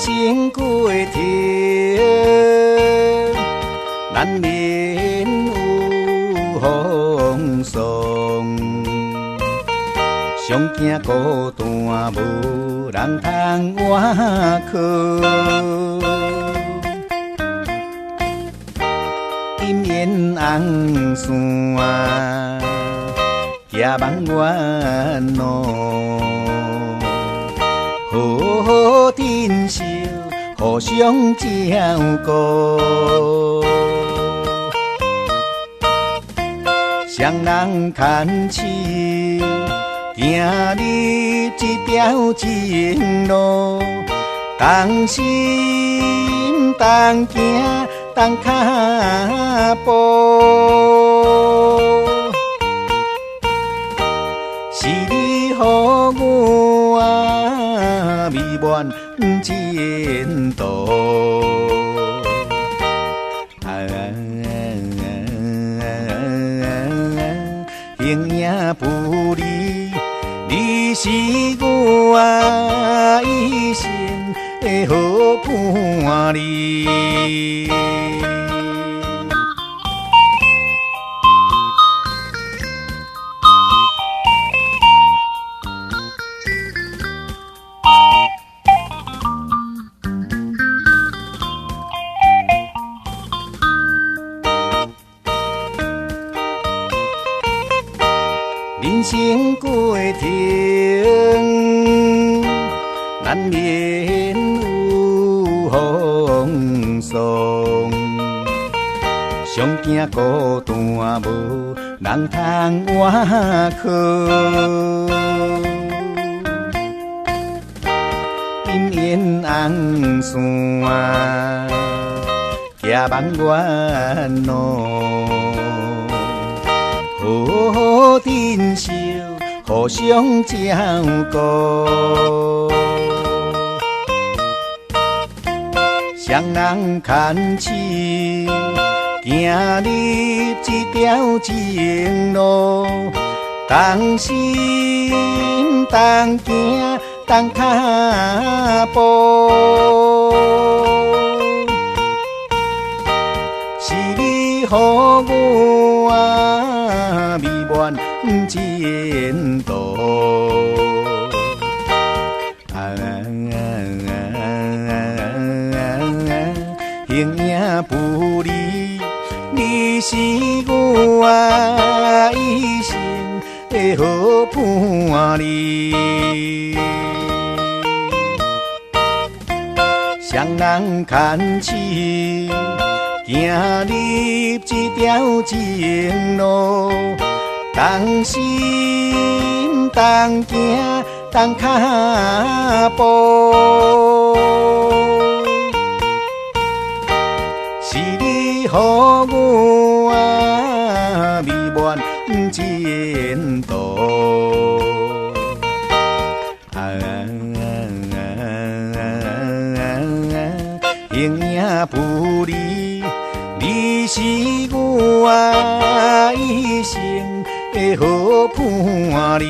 生过程难免有风霜，上惊孤单无人通挽靠，阴烟红线行梦远路。好好珍惜，互相照顾，双人牵手，行入这条情路，同心同行同脚步，是你予我美满前途。形影不离，你是我一生的好伴侣。人生过程难免有风霜，上惊孤单无人通挽靠，阴烟红线行梦远路。好好珍惜，互相照顾，双人牵手，行入这条情路，同心同行同脚步，是你予我美满前途。形影不离，你是我一生的好伴侣。双人牵手，行入这条情路，同心同行同脚步，是你予我美满前途。形影不离，你是我一生的好伴侣。